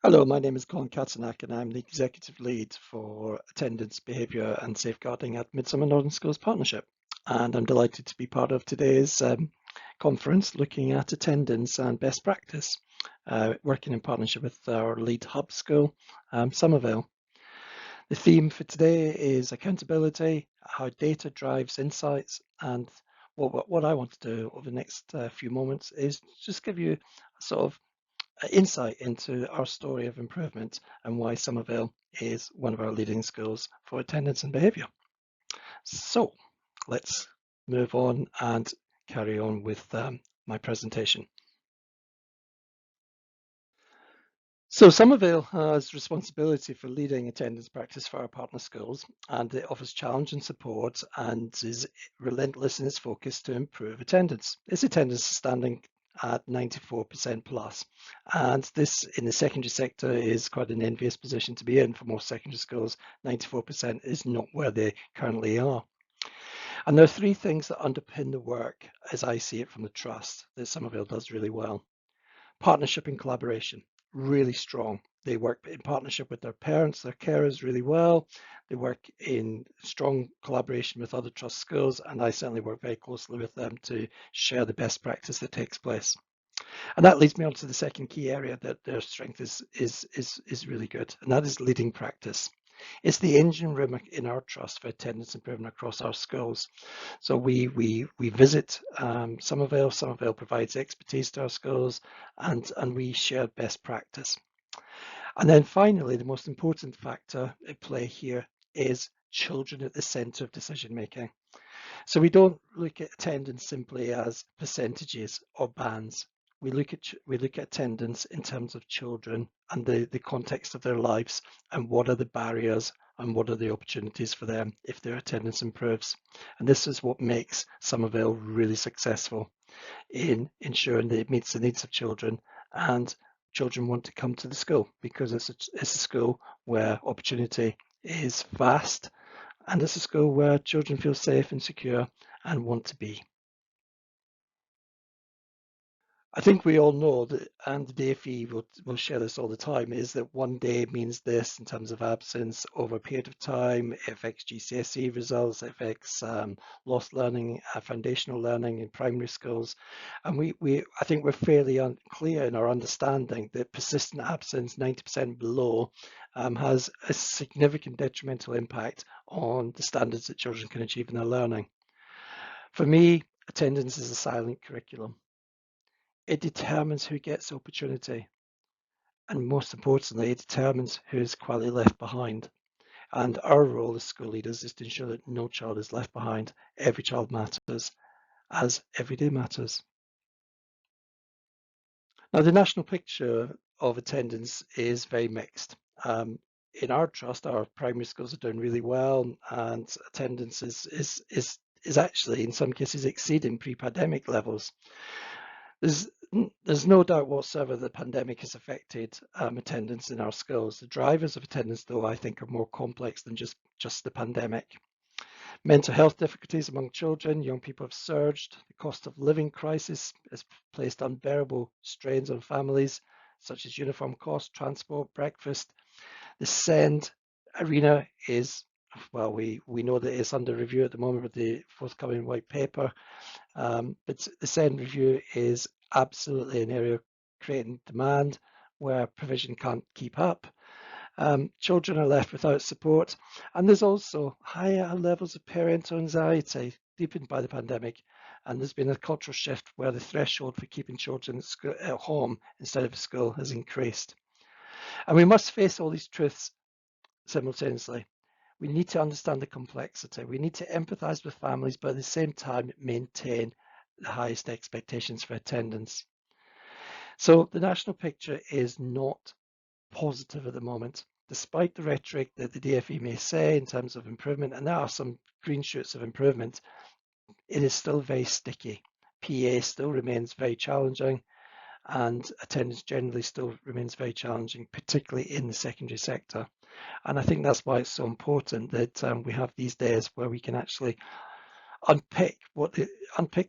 Hello, my name is Colin Katzanak and I'm the Executive Lead for Attendance, Behaviour and Safeguarding at Midsummer Northern Schools Partnership. And I'm delighted to be part of today's conference looking at attendance and best practice, working in partnership with our lead hub school, Somervale. The theme for today is accountability, how data drives insights, and what I want to do over the next few moments is just give you a sort of insight into our story of improvement and why Somervale is one of our leading schools for attendance and behaviour. So let's move on and carry on with my presentation. So Somervale has responsibility for leading attendance practice for our partner schools, and it offers challenge and support and is relentless in its focus to improve attendance. Its attendance is standing at 94% plus, and this in the secondary sector is quite an envious position to be in for most secondary schools. 94% is not where they currently are. And there are three things that underpin the work, as I see it from the trust, that Somervale does really well. Partnership and collaboration, really strong. They work in partnership with their parents, their carers really well. They work in strong collaboration with other trust schools, and I certainly work very closely with them to share the best practice that takes place. And that leads me on to the second key area that their strength is really good, and that is leading practice. It's the engine room in our trust for attendance improvement across our schools. So we visit Somervale. Somervale provides expertise to our schools, and we share best practice. And then finally, the most important factor at play here is children at the centre of decision making. So we don't look at attendance simply as percentages or bands. We look at attendance in terms of children and the context of their lives and what are the barriers and what are the opportunities for them if their attendance improves. And this is what makes Somervale really successful in ensuring that it meets the needs of children and children want to come to the school because it's a school where opportunity is vast and it's a school where children feel safe and secure and want to be. I think we all know that, and the DfE will share this all the time, is that one day means this in terms of absence over a period of time. It affects GCSE results, it affects lost learning, foundational learning in primary schools. And I think we're fairly clear in our understanding that persistent absence, 90% below, has a significant detrimental impact on the standards that children can achieve in their learning. For me, attendance is a silent curriculum. It determines who gets the opportunity, and most importantly, it determines who is quietly left behind. And our role as school leaders is to ensure that no child is left behind. Every child matters, as every day matters. Now, the national picture of attendance is very mixed. In our trust, our primary schools are doing really well, and attendance is actually, in some cases, exceeding pre-pandemic levels. There's no doubt whatsoever the pandemic has affected attendance in our schools. The drivers of attendance, though, I think are more complex than just the pandemic. Mental health difficulties among children, young people have surged. The cost of living crisis has placed unbearable strains on families, such as uniform costs, transport, breakfast. The SEND arena is, well, we know that it's under review at the moment with the forthcoming white paper, but the SEND review is absolutely an area creating demand where provision can't keep up. Children are left without support, and there's also higher levels of parental anxiety deepened by the pandemic. And there's been a cultural shift where the threshold for keeping children at home instead of school has increased. And we must face all these truths simultaneously. We need to understand the complexity. We need to empathize with families, but at the same time, maintain the highest expectations for attendance. So the national picture is not positive at the moment, despite the rhetoric that the DfE may say in terms of improvement, and there are some green shoots of improvement. It is still very sticky. PA still remains very challenging, and attendance generally still remains very challenging, particularly in the secondary sector. And I think that's why it's so important that we have these days where we can actually unpick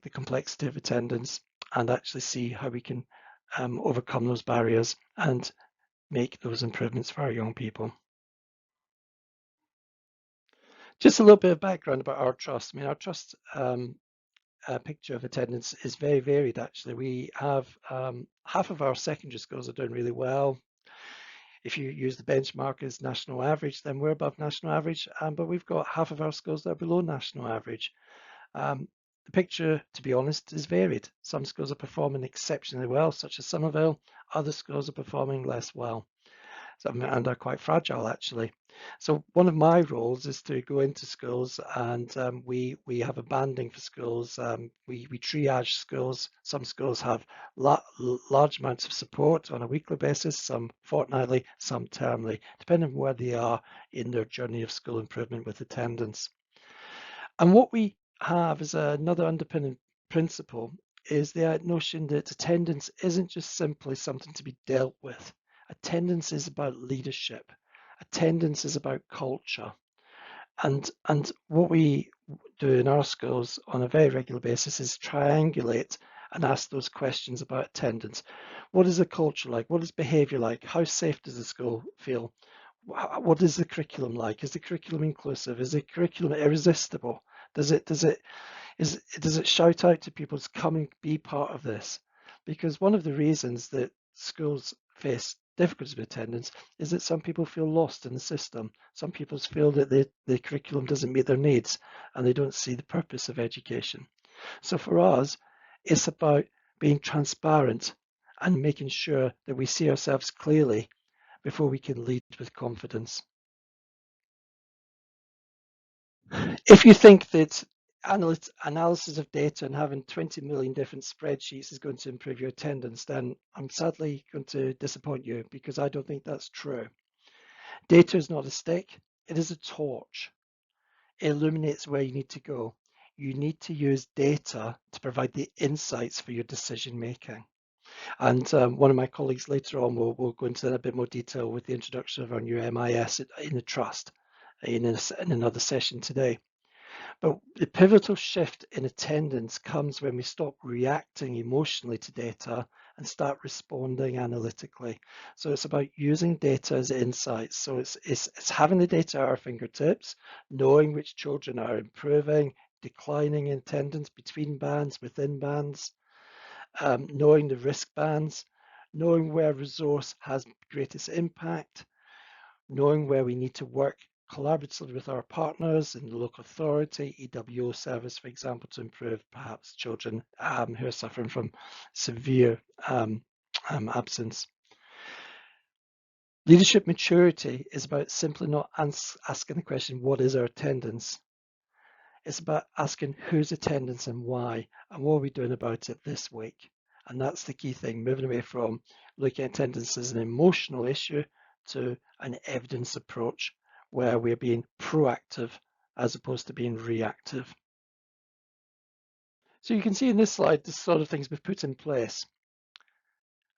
the complexity of attendance and actually see how we can overcome those barriers and make those improvements for our young people. Just a little bit of background about our trust. I mean, our trust picture of attendance is very varied, actually. We have half of our secondary schools are doing really well. If you use the benchmark as national average, then we're above national average, but we've got half of our schools that are below national average. The picture, to be honest, is varied. Some schools are performing exceptionally well, such as Somervale. Other schools are performing less well, and are quite fragile, actually. So one of my roles is to go into schools, and we have a banding for schools. We triage schools. Some schools have large amounts of support on a weekly basis, some fortnightly, some termly, depending on where they are in their journey of school improvement with attendance. And what we have as another underpinning principle is the notion that attendance isn't just simply something to be dealt with. Attendance is about leadership. Attendance is about culture. And what we do in our schools on a very regular basis is triangulate and ask those questions about attendance. What is the culture like? What is behavior like? How safe does the school feel? What is the curriculum like? Is the curriculum inclusive? Is the curriculum irresistible? Does it shout out to people to come and be part of this? Because one of the reasons that schools face difficulties with attendance is that some people feel lost in the system. Some people feel that the curriculum doesn't meet their needs and they don't see the purpose of education. So for us, it's about being transparent and making sure that we see ourselves clearly before we can lead with confidence. If you think that analysis of data and having 20 million different spreadsheets is going to improve your attendance, then I'm sadly going to disappoint you because I don't think that's true. Data is not a stick, it is a torch. It illuminates where you need to go. You need to use data to provide the insights for your decision making. And one of my colleagues later on will go into that a bit more detail with the introduction of our new MIS in the trust in another session today. But the pivotal shift in attendance comes when we stop reacting emotionally to data and start responding analytically. So it's about using data as insights. So it's having the data at our fingertips, knowing which children are improving, declining in attendance between bands, within bands, knowing the risk bands, knowing where resource has greatest impact, knowing where we need to work collaboratively with our partners in the local authority, EWO service, for example, to improve perhaps children who are suffering from severe absence. Leadership maturity is about simply not asking the question, what is our attendance? It's about asking whose attendance and why, and what are we doing about it this week? And that's the key thing, moving away from looking at attendance as an emotional issue to an evidence approach where we're being proactive as opposed to being reactive. So you can see in this slide the sort of things we've put in place.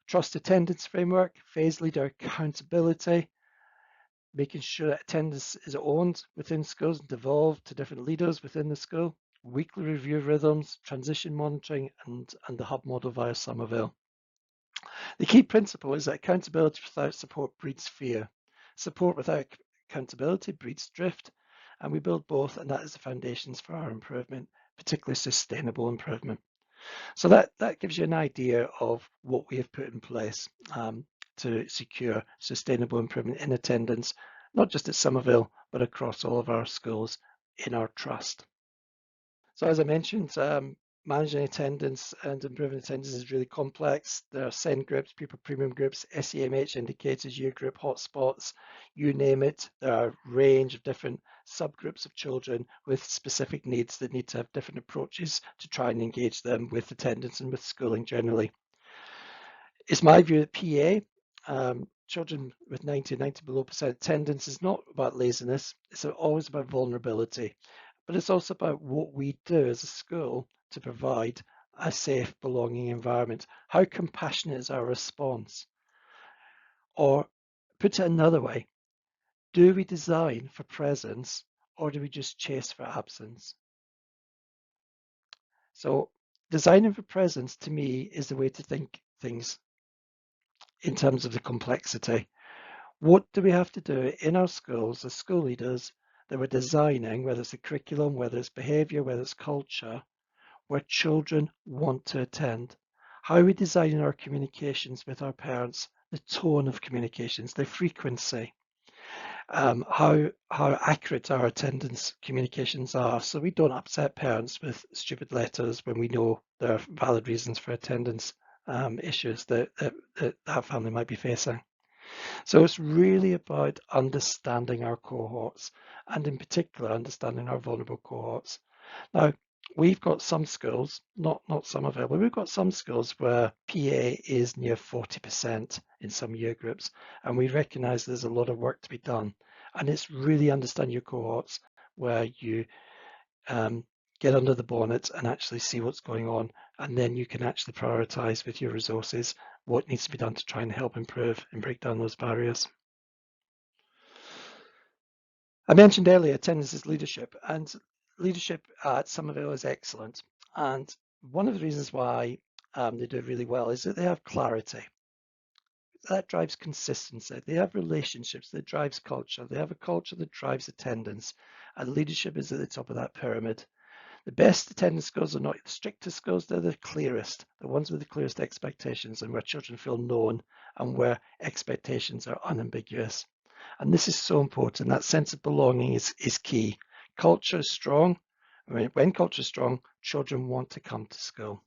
Trust attendance framework, phase leader accountability, making sure that attendance is owned within schools and devolved to different leaders within the school, weekly review rhythms, transition monitoring, and the hub model via Somervale. The key principle is that accountability without support breeds fear. Support without accountability breeds drift, and we build both, and that is the foundations for our improvement, particularly sustainable improvement. So that gives you an idea of what we have put in place to secure sustainable improvement in attendance, not just at Somervale, but across all of our schools in our trust. So as I mentioned, managing attendance and improving attendance is really complex. There are SEND groups, pupil premium groups, SEMH indicators, year group hotspots, you name it. There are a range of different subgroups of children with specific needs that need to have different approaches to try and engage them with attendance and with schooling generally. It's my view that PA, children with 90 below percent attendance is not about laziness, it's always about vulnerability. But it's also about what we do as a school to provide a safe, belonging environment. How compassionate is our response? Or put it another way, do we design for presence or do we just chase for absence? So designing for presence to me is the way to think things in terms of the complexity. What do we have to do in our schools as school leaders that we're designing, whether it's a curriculum, whether it's behaviour, whether it's culture, where children want to attend? How are we designing our communications with our parents, the tone of communications, the frequency, how accurate our attendance communications are, so we don't upset parents with stupid letters when we know there are valid reasons for attendance issues that family might be facing. So it's really about understanding our cohorts, and in particular understanding our vulnerable cohorts. Now, we've got some schools, not some of it, but we've got some schools where PA is near 40% in some year groups, and we recognise there's a lot of work to be done. And it's really understand your cohorts where you get under the bonnet and actually see what's going on, and then you can actually prioritise with your resources what needs to be done to try and help improve and break down those barriers. I mentioned earlier attendance is leadership, and leadership at Somervale is excellent. And one of the reasons why they do really well is that they have clarity. That drives consistency. They have relationships that drives culture. They have a culture that drives attendance, and leadership is at the top of that pyramid. The best attendance scores are not the strictest scores, they're the clearest, the ones with the clearest expectations and where children feel known and where expectations are unambiguous. And this is so important. That sense of belonging is key. Culture is strong. When culture is strong, children want to come to school.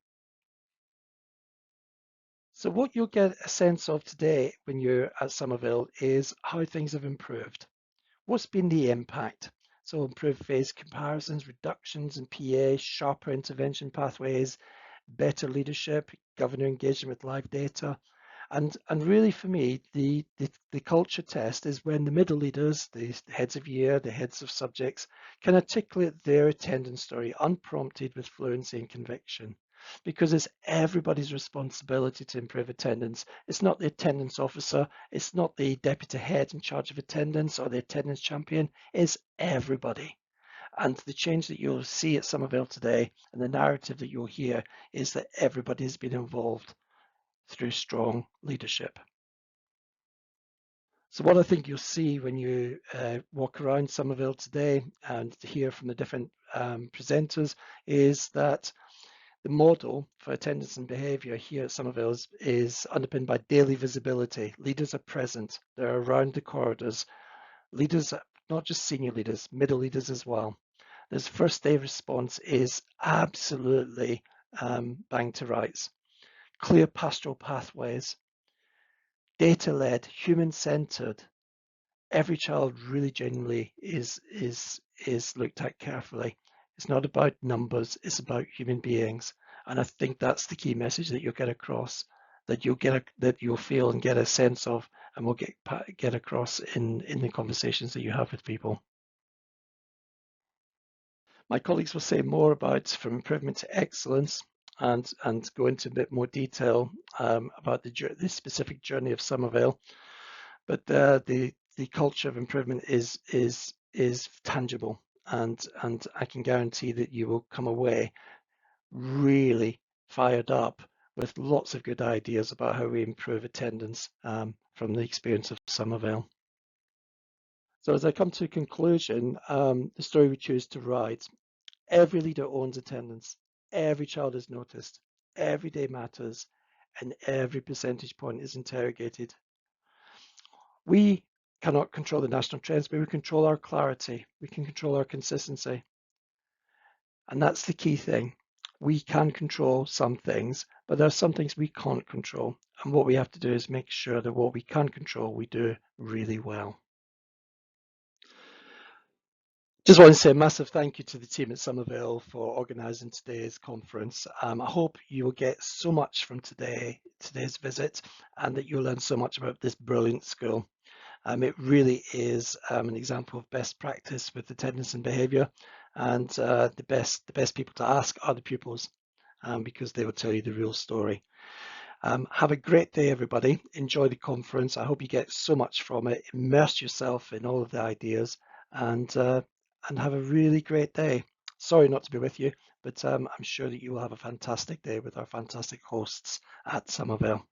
So what you'll get a sense of today when you're at Somervale is how things have improved. What's been the impact? So improved phase comparisons, reductions in PA, sharper intervention pathways, better leadership, governor engagement with live data. And really for me, the culture test is when the middle leaders, the heads of year, the heads of subjects, can articulate their attendance story unprompted with fluency and conviction. Because it's everybody's responsibility to improve attendance. It's not the attendance officer, it's not the deputy head in charge of attendance or the attendance champion, it's everybody. And the change that you'll see at Somervale today and the narrative that you'll hear is that everybody has been involved through strong leadership. So what I think you'll see when you walk around Somervale today and hear from the different presenters is that the model for attendance and behaviour here at Somervale is underpinned by daily visibility. Leaders are present, they're around the corridors. Leaders, not just senior leaders, middle leaders as well. This first day response is absolutely bang to rights. Clear pastoral pathways, data-led, human-centered. Every child really genuinely is looked at carefully. It's not about numbers, it's about human beings. And I think that's the key message that you'll get across, that you'll feel and get a sense of, and will get across in the conversations that you have with people. My colleagues will say more about from improvement to excellence and go into a bit more detail about the specific journey of Somervale. But the culture of improvement is tangible, and I can guarantee that you will come away really fired up with lots of good ideas about how we improve attendance from the experience of Somervale. So as I come to a conclusion, the story we choose to write, every leader owns attendance, every child is noticed, every day matters, and every percentage point is interrogated. We cannot control the national trends, but we control our clarity. We can control our consistency. And that's the key thing. We can control some things, but there are some things we can't control. And what we have to do is make sure that what we can control, we do really well. Just want to say a massive thank you to the team at Somervale for organising today's conference. I hope you will get so much from today's visit, and that you'll learn so much about this brilliant school. It really is an example of best practice with attendance and behaviour, and the best people to ask are the pupils, because they will tell you the real story. Have a great day, everybody. Enjoy the conference. I hope you get so much from it. Immerse yourself in all of the ideas, and have a really great day. Sorry not to be with you, but I'm sure that you will have a fantastic day with our fantastic hosts at Somervale.